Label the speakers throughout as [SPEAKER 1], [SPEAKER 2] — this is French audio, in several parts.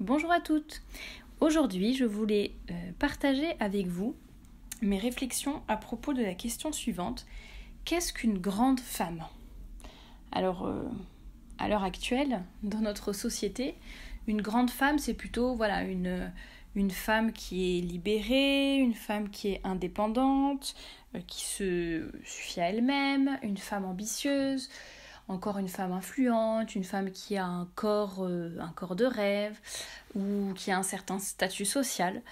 [SPEAKER 1] Bonjour à toutes. Aujourd'hui, je voulais partager avec vous mes réflexions à propos de la question suivante. Qu'est-ce qu'une grande femme ? Alors, à l'heure actuelle, dans notre société, une grande femme, c'est plutôt une femme qui est libérée, une femme qui est indépendante, qui se suffit à elle-même, une femme ambitieuse, encore une femme influente, une femme qui a un corps de rêve ou qui a un certain statut social.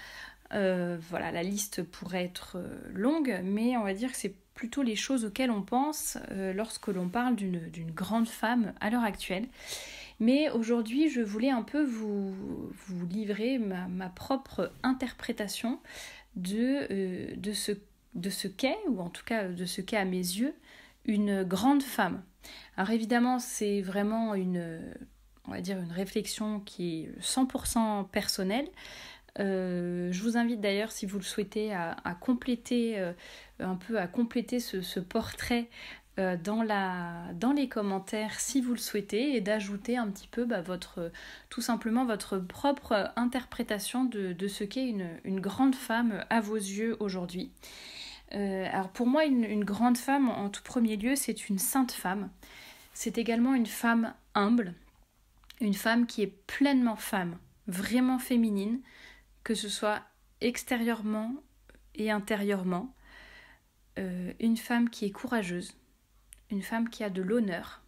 [SPEAKER 1] La liste pourrait être longue, mais on va dire que c'est plutôt les choses auxquelles on pense lorsque l'on parle d'une grande femme à l'heure actuelle. Mais aujourd'hui, je voulais un peu vous livrer ma propre interprétation de ce qu'est, ou en tout cas de ce qu'est à mes yeux, une grande femme. Alors évidemment, c'est vraiment une réflexion qui est 100% personnelle. Je vous invite d'ailleurs, si vous le souhaitez, à compléter ce portrait dans les commentaires si vous le souhaitez, et d'ajouter un petit peu tout simplement votre propre interprétation de ce qu'est une grande femme à vos yeux aujourd'hui. Alors pour moi, une grande femme, en tout premier lieu, c'est une sainte femme. C'est également une femme humble, une femme qui est pleinement femme, vraiment féminine, que ce soit extérieurement et intérieurement. Une femme qui est courageuse, une femme qui a de l'honneur,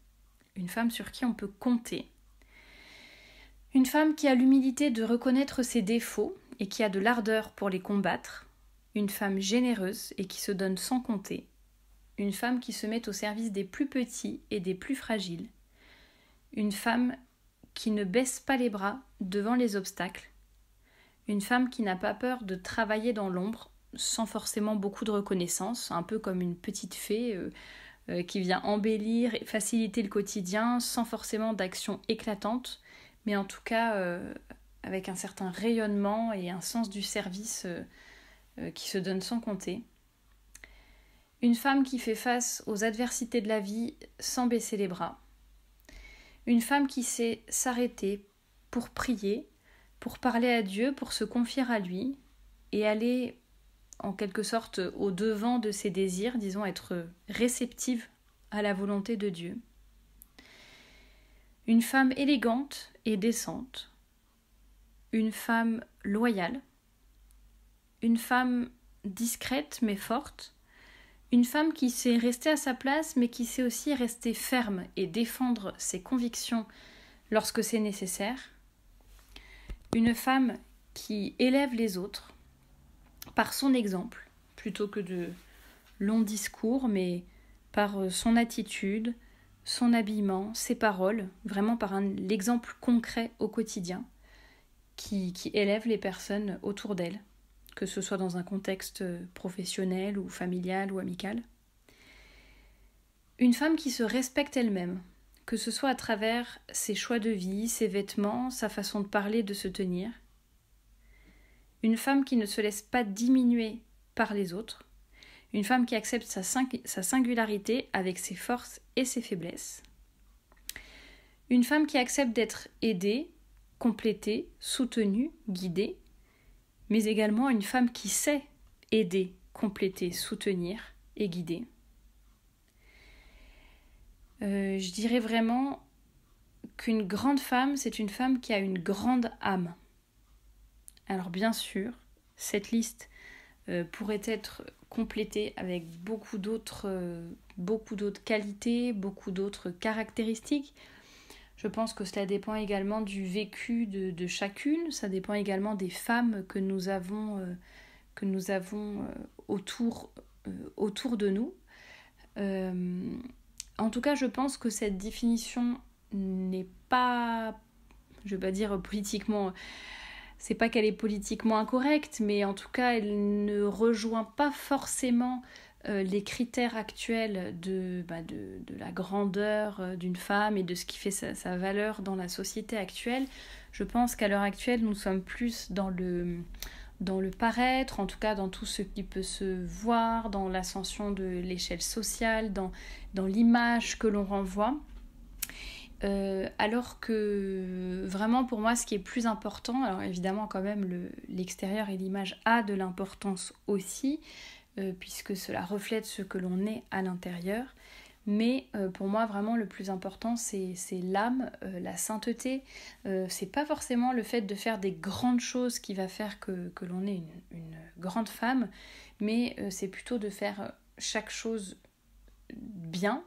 [SPEAKER 1] une femme sur qui on peut compter. Une femme qui a l'humilité de reconnaître ses défauts et qui a de l'ardeur pour les combattre. Une femme généreuse et qui se donne sans compter. Une femme qui se met au service des plus petits et des plus fragiles. Une femme qui ne baisse pas les bras devant les obstacles. Une femme qui n'a pas peur de travailler dans l'ombre sans forcément beaucoup de reconnaissance, un peu comme une petite fée qui vient embellir et faciliter le quotidien sans forcément d'action éclatante, mais en tout cas avec un certain rayonnement et un sens du service qui se donne sans compter. Une femme qui fait face aux adversités de la vie sans baisser les bras. Une femme qui sait s'arrêter pour prier, pour parler à Dieu, pour se confier à lui et aller en quelque sorte au devant de ses désirs, disons être réceptive à la volonté de Dieu. Une femme élégante et décente. Une femme loyale. Une femme discrète mais forte, une femme qui sait rester à sa place mais qui sait aussi rester ferme et défendre ses convictions lorsque c'est nécessaire, une femme qui élève les autres par son exemple plutôt que de longs discours, mais par son attitude, son habillement, ses paroles, vraiment par l'exemple concret au quotidien qui élève les personnes autour d'elle, que ce soit dans un contexte professionnel ou familial ou amical. Une femme qui se respecte elle-même, que ce soit à travers ses choix de vie, ses vêtements, sa façon de parler, de se tenir. Une femme qui ne se laisse pas diminuer par les autres. Une femme qui accepte sa singularité avec ses forces et ses faiblesses. Une femme qui accepte d'être aidée, complétée, soutenue, guidée, mais également une femme qui sait aider, compléter, soutenir et guider. Je dirais vraiment qu'une grande femme, c'est une femme qui a une grande âme. Alors bien sûr, cette liste pourrait être complétée avec beaucoup d'autres qualités, beaucoup d'autres caractéristiques. Je pense que cela dépend également du vécu de chacune, ça dépend également des femmes que nous avons autour de nous. En tout cas, je pense que cette définition n'est pas, je ne vais pas dire politiquement, c'est pas qu'elle est politiquement incorrecte, mais en tout cas, elle ne rejoint pas forcément les critères actuels de la grandeur d'une femme et de ce qui fait sa valeur dans la société actuelle. Je pense qu'à l'heure actuelle, nous sommes plus dans le paraître, en tout cas dans tout ce qui peut se voir, dans l'ascension de l'échelle sociale, dans l'image que l'on renvoie. Alors que vraiment pour moi ce qui est plus important, alors évidemment quand même l'extérieur et l'image a de l'importance aussi, puisque cela reflète ce que l'on est à l'intérieur, mais pour moi vraiment le plus important c'est l'âme, la sainteté. C'est pas forcément le fait de faire des grandes choses qui va faire que l'on est une grande femme, mais c'est plutôt de faire chaque chose bien,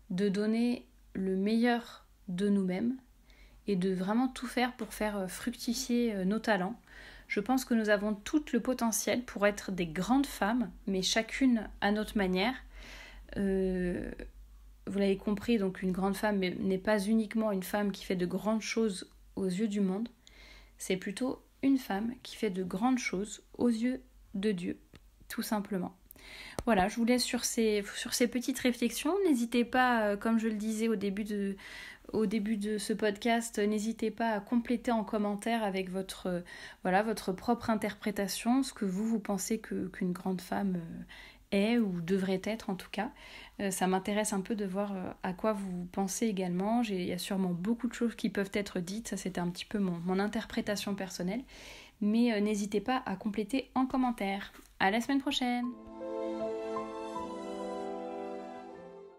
[SPEAKER 1] de donner le meilleur de nous-mêmes et de vraiment tout faire pour faire fructifier nos talents. Je pense que nous avons tout le potentiel pour être des grandes femmes, mais chacune à notre manière. Vous l'avez compris, donc une grande femme n'est pas uniquement une femme qui fait de grandes choses aux yeux du monde, c'est plutôt une femme qui fait de grandes choses aux yeux de Dieu, tout simplement. Voilà, je vous laisse sur ces petites réflexions. N'hésitez pas, comme je le disais au début de ce podcast, n'hésitez pas à compléter en commentaire avec votre propre interprétation, ce que vous pensez qu'une grande femme est ou devrait être en tout cas. Ça m'intéresse un peu de voir à quoi vous pensez également. Il y a sûrement beaucoup de choses qui peuvent être dites, ça c'était un petit peu mon interprétation personnelle. Mais n'hésitez pas à compléter en commentaire. À la semaine prochaine!